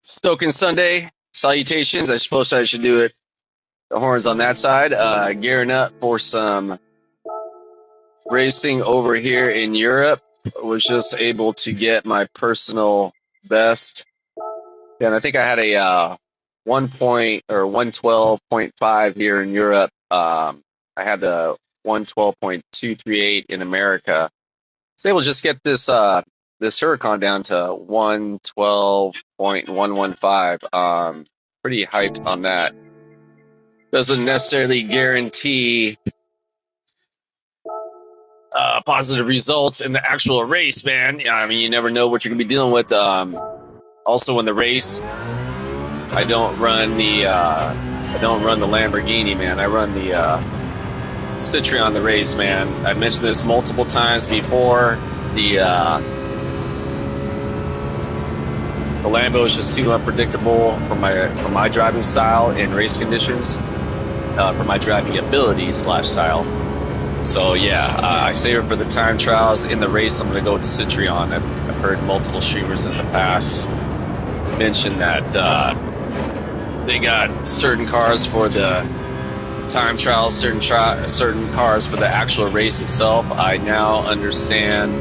Stoking Sunday salutations. I suppose I should do it. The horns on that side. Gearing up for some racing over here in Europe. Was just able to get my personal best, and I think I had a 112.5 here in Europe. I had the 112.238 in America. Was able to just get this Huracan down to 112.115. Pretty hyped on that. Doesn't necessarily guarantee positive results in the actual race, man. I mean, you never know what you're gonna be dealing with. Also, in the race, I don't run the Lamborghini, man. I run the Citroen the race, man. I mentioned this multiple times before. The Lambo is just too unpredictable for my driving style in race conditions, for my driving ability / style. So yeah, I save it for the time trials. In the race, I'm going to go with the Citroen. I've heard multiple streamers in the past mention that they got certain cars for the time trials, certain cars for the actual race itself. I now understand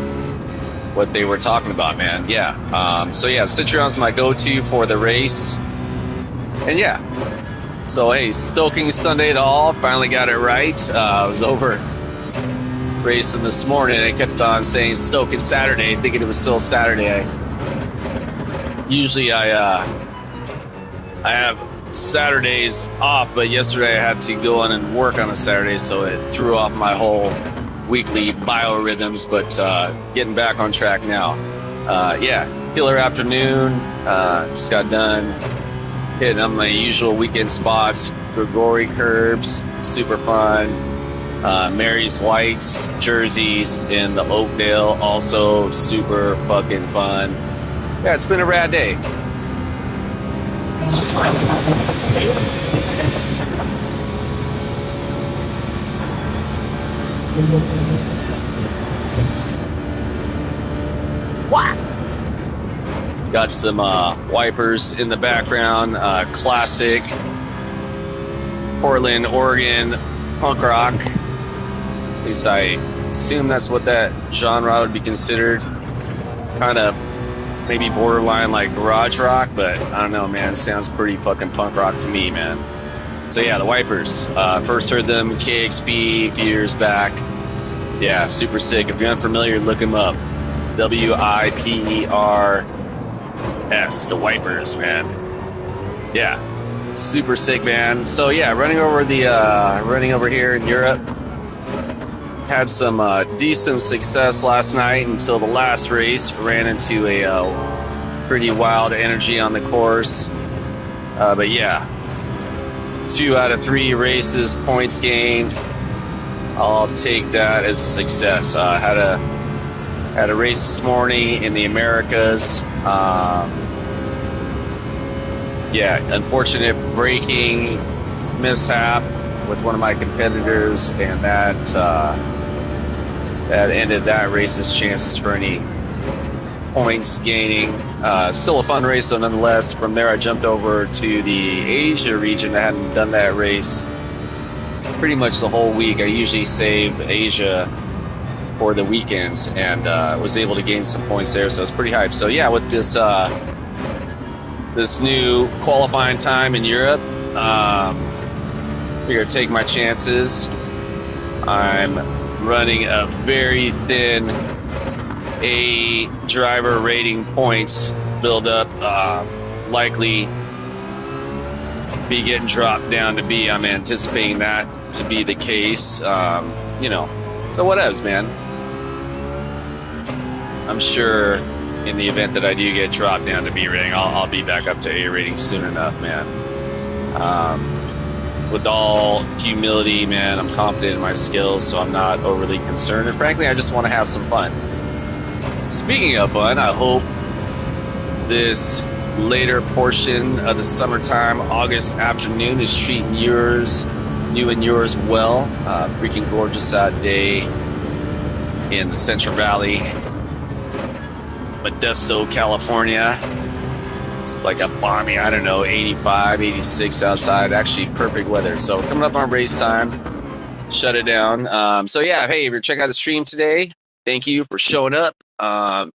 what they were talking about, man. Yeah. So yeah, the Citroen's my go-to for the race. And yeah. So hey, Stoking Sunday to all. Finally got it right. I was over racing this morning. I kept on saying Stoking Saturday, thinking it was still Saturday. Usually I have Saturdays off, but yesterday I had to go on and work on a Saturday, so it threw off my whole weekly biorhythms, but getting back on track now. Yeah, killer afternoon. Just got done hitting on my usual weekend spots. Grigori Curbs, super fun. Mary's Whites, Jerseys in the Oakdale, also super fucking fun. Yeah, it's been a rad day. What? Got some wipers in the background. Classic Portland, Oregon punk rock. At least I assume that's what that genre would be considered. Kind of maybe borderline like garage rock, but I don't know, man. It sounds pretty fucking punk rock to me, man. So yeah, the wipers. First heard them KXP a few years back. Yeah, super sick. If you're unfamiliar, look them up. WIPERS, the wipers, man. Yeah, super sick, man. So yeah, running over here in Europe. Had some decent success last night until the last race. Ran into a pretty wild energy on the course. But yeah, 2 out of 3 races, points gained. I'll take that as a success. Had a race this morning in the Americas. Yeah, unfortunate braking mishap with one of my competitors, and that ended that race's chances for any points gaining. Still a fun race, though, nonetheless. From there, I jumped over to the Asia region. I hadn't done that race pretty much the whole week. I usually save Asia for the weekends, and was able to gain some points there, so I was pretty hyped. So yeah, with this new qualifying time in Europe, figure take my chances. I'm running a very thin A driver rating points build up, likely be getting dropped down to B. I'm anticipating that to be the case. So whatevs, man. I'm sure in the event that I do get dropped down to B rating, I'll be back up to A rating soon enough, man. With all humility, man, I'm confident in my skills, so I'm not overly concerned. And frankly, I just want to have some fun. Speaking of fun, I hope this later portion of the summertime, August afternoon, is treating you and yours well. Freaking gorgeous day in the Central Valley, Modesto, California. It's like a balmy, I don't know, 85, 86 outside. Actually, perfect weather. So coming up on race time, shut it down. So yeah, hey, if you're checking out the stream today, thank you for showing up. If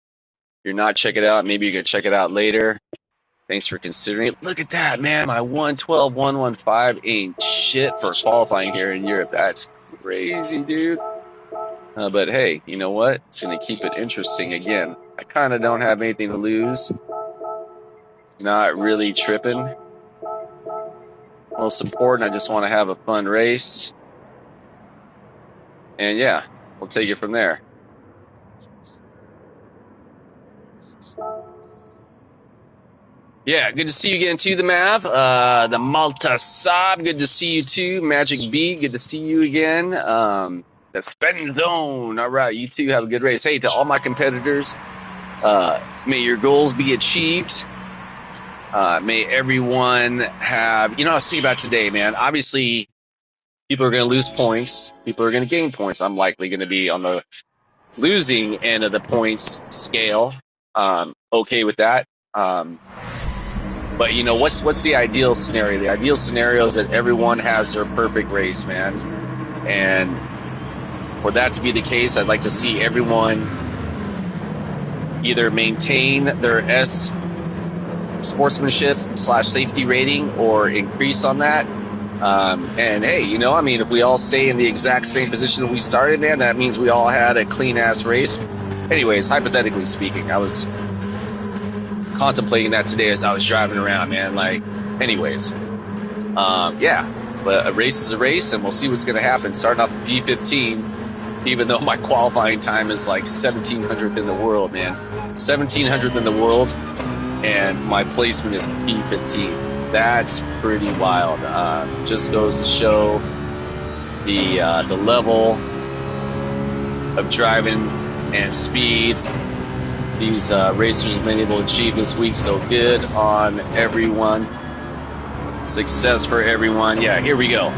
you're not checking it out, maybe you can check it out later. Thanks for considering it. Look at that, man. My 112, 115 ain't shit for qualifying here in Europe. That's crazy, dude. But hey, you know what? It's going to keep it interesting again. I kind of don't have anything to lose. Not really tripping. Most important, I just want to have a fun race. And yeah, we'll take it from there. Yeah, good to see you again too, the Mav. The Malta Saab, good to see you too. Magic B, good to see you again. The Spend Zone, all right, you two have a good race. Hey, to all my competitors, may your goals be achieved. May everyone have, I was thinking about today, man. Obviously, people are going to lose points. People are going to gain points. I'm likely going to be on the losing end of the points scale. Okay with that. But what's the ideal scenario? The ideal scenario is that everyone has their perfect race, man. And for that to be the case, I'd like to see everyone either maintain their S sportsmanship / safety rating or increase on that. And hey, if we all stay in the exact same position that we started, man, that means we all had a clean ass race. Anyways, hypothetically speaking, I was contemplating that today as I was driving around, man. Yeah, but a race is a race, and we'll see what's going to happen. Starting off P15, even though my qualifying time is like 1700th in the world, man. 1700th in the world, and my placement is P15. That's pretty wild. Just goes to show the level of driving and speed these racers have been able to achieve this week. So good on everyone. Success for everyone. Yeah, here we go.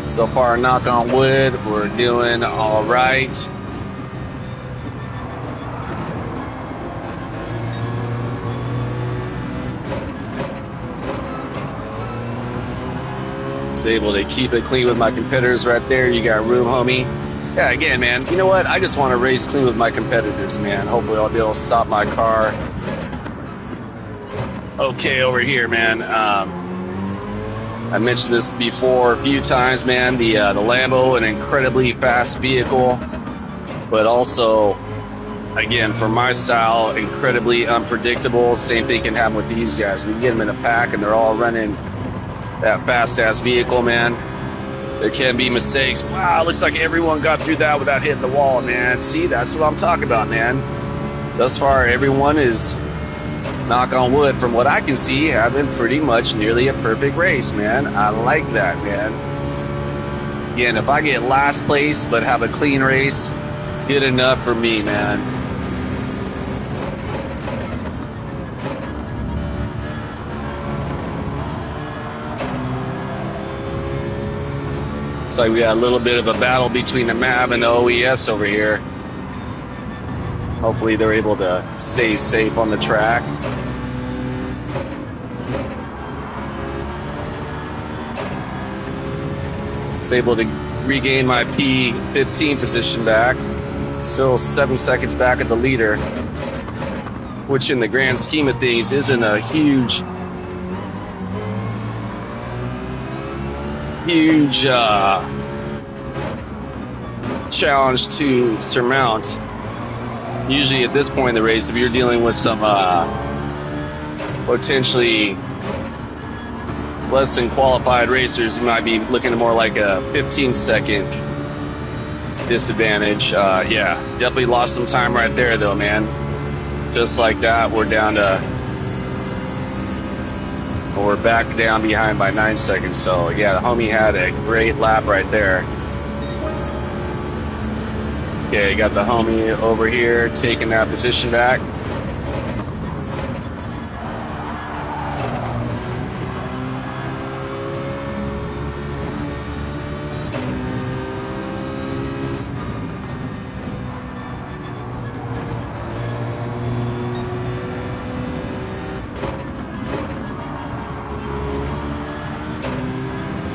So far, knock on wood, we're doing all right. It's able to keep it clean with my competitors right there. You got room, homie. Yeah, again, man, you know what? I just want to race clean with my competitors, man. Hopefully I'll be able to stop my car. Okay, over here, man. I mentioned this before a few times, man. The Lambo, an incredibly fast vehicle, but also, again, for my style, incredibly unpredictable. Same thing can happen with these guys. We can get them in a pack and they're all running that fast-ass vehicle, man. There can be mistakes. Wow, looks like everyone got through that without hitting the wall, man. See, that's what I'm talking about, man. Thus far, everyone is, knock on wood, from what I can see, having pretty much nearly a perfect race, man. I like that, man. Again, if I get last place but have a clean race, good enough for me, man. Looks like we got a little bit of a battle between the MAV and the OES over here. Hopefully they're able to stay safe on the track. It's able to regain my P15 position back. Still 7 seconds back at the leader, which in the grand scheme of things isn't a huge challenge to surmount. Usually at this point in the race, if you're dealing with some potentially less than qualified racers, you might be looking at more like a 15-second disadvantage. Yeah, definitely lost some time right there though, man. Just like that, we're back down behind by 9 seconds. So yeah, the homie had a great lap right there. Okay, you got the homie over here taking that position back.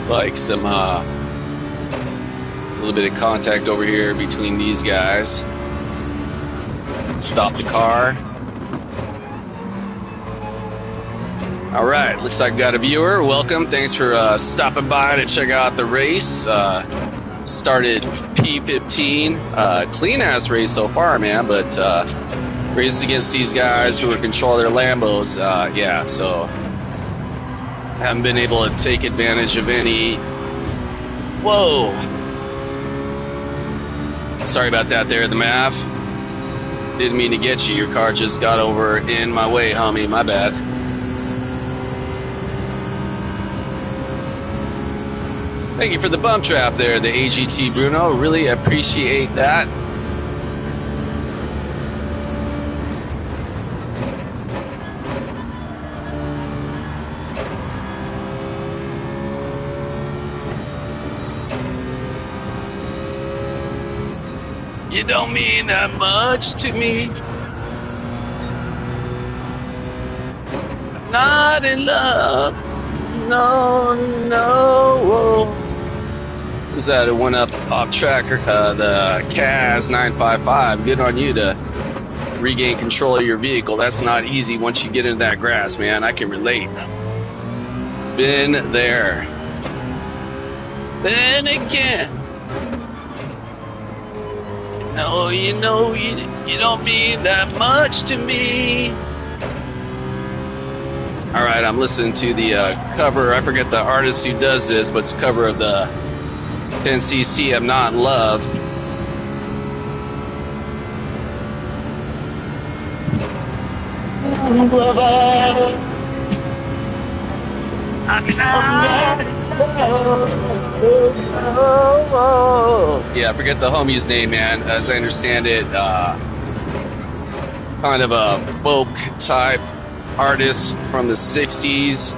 Looks like some a little bit of contact over here between these guys. Stop the car. All right, looks like we got a viewer. Welcome. Thanks for stopping by to check out the race. Started P15. Clean ass race so far, man. But races against these guys who control their Lambos. Yeah, so haven't been able to take advantage of any. Whoa. Sorry about that there, the Mav. Didn't mean to get you. Your car just got over in my way, homie. My bad. Thank you for the bump trap there, the AGT Bruno. Really appreciate that. You don't mean that much to me. I'm not in love. No, no. Was that a one up off tracker? The Kaz 955. Good on you to regain control of your vehicle. That's not easy once you get into that grass, man. I can relate. Been there. Then again. You don't mean that much to me. All right, I'm listening to the cover. I forget the artist who does this, but it's a cover of the 10cc I'm Not in Love. Yeah, I forget the homie's name, man. As I understand it, kind of a folk type artist from the 60s.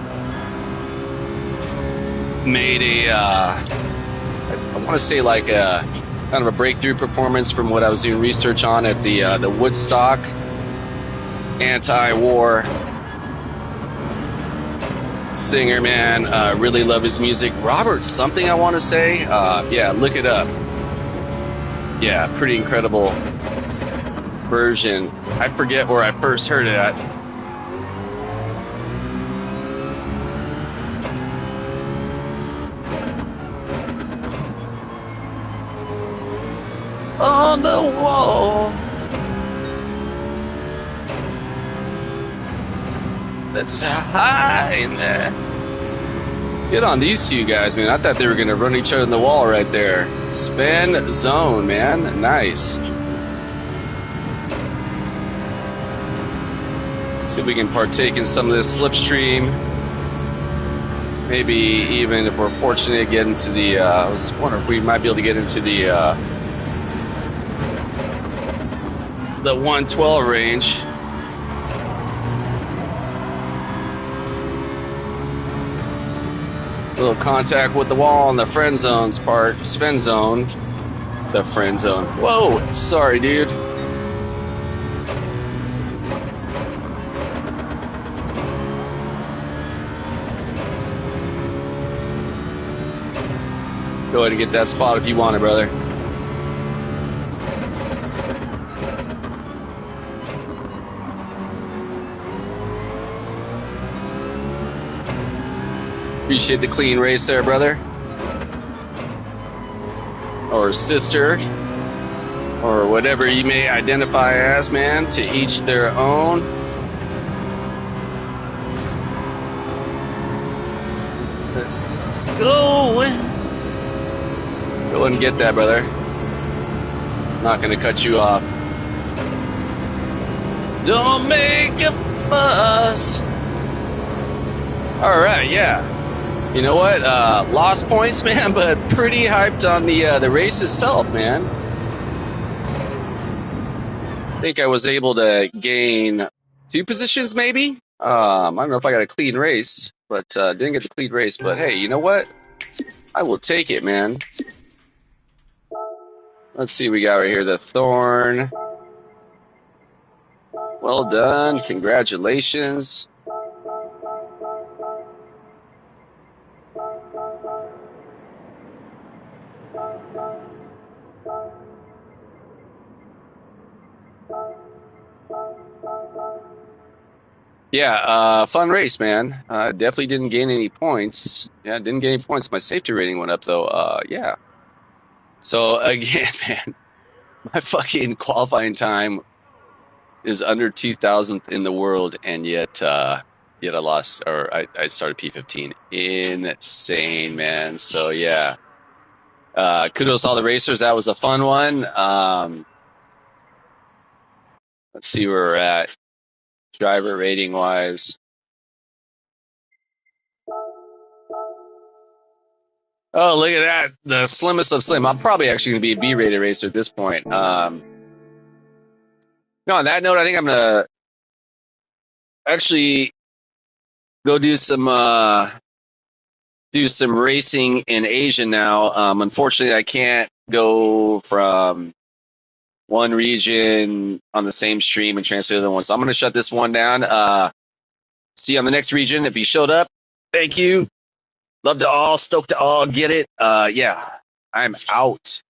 Made a, I want to say like a kind of a breakthrough performance from what I was doing research on at the Woodstock anti-war singer, man. Really love his music. Robert something, I want to say. Yeah, look it up. Yeah, pretty incredible version. I forget where I first heard it at. On the wall. That's high in there. Good on these two guys, man. I thought they were going to run each other in the wall right there. Spin zone, man. Nice. See if we can partake in some of this slipstream. Maybe even if we're fortunate to get into the, I was wondering if we might be able to get into the 112 range. Little contact with the wall on the friend zone's part. Sven zone. The friend zone. Whoa, sorry, dude. Go ahead and get that spot if you want it, brother. Appreciate the clean race there, brother. Or sister. Or whatever you may identify as, man. To each their own. Let's go. Go and get that, brother. I'm not going to cut you off. Don't make a fuss. All right, yeah. You know what? Lost points, man, but pretty hyped on the race itself, man. I think I was able to gain 2 positions, maybe. I don't know if I got a clean race, but didn't get the clean race. But hey, you know what? I will take it, man. Let's see what we got right here. The Thorn. Well done. Congratulations. Yeah, fun race, man. Definitely didn't gain any points. Yeah, didn't gain any points. My safety rating went up though. Yeah. So again, man, my fucking qualifying time is under 2000th in the world, and yet I lost, or I started P15. Insane, man. So yeah, kudos to all the racers. That was a fun one. Let's see where we're at driver rating wise. Oh, look at that. The slimmest of slim. I'm probably actually going to be a B-rated racer at this point. No, on that note, I think I'm going to actually go do some racing in Asia now. Unfortunately, I can't go from one region on the same stream and transfer to the other one. So I'm going to shut this one down. See you on the next region. If you showed up, thank you. Love to all, stoked to all get it. Yeah, I'm out.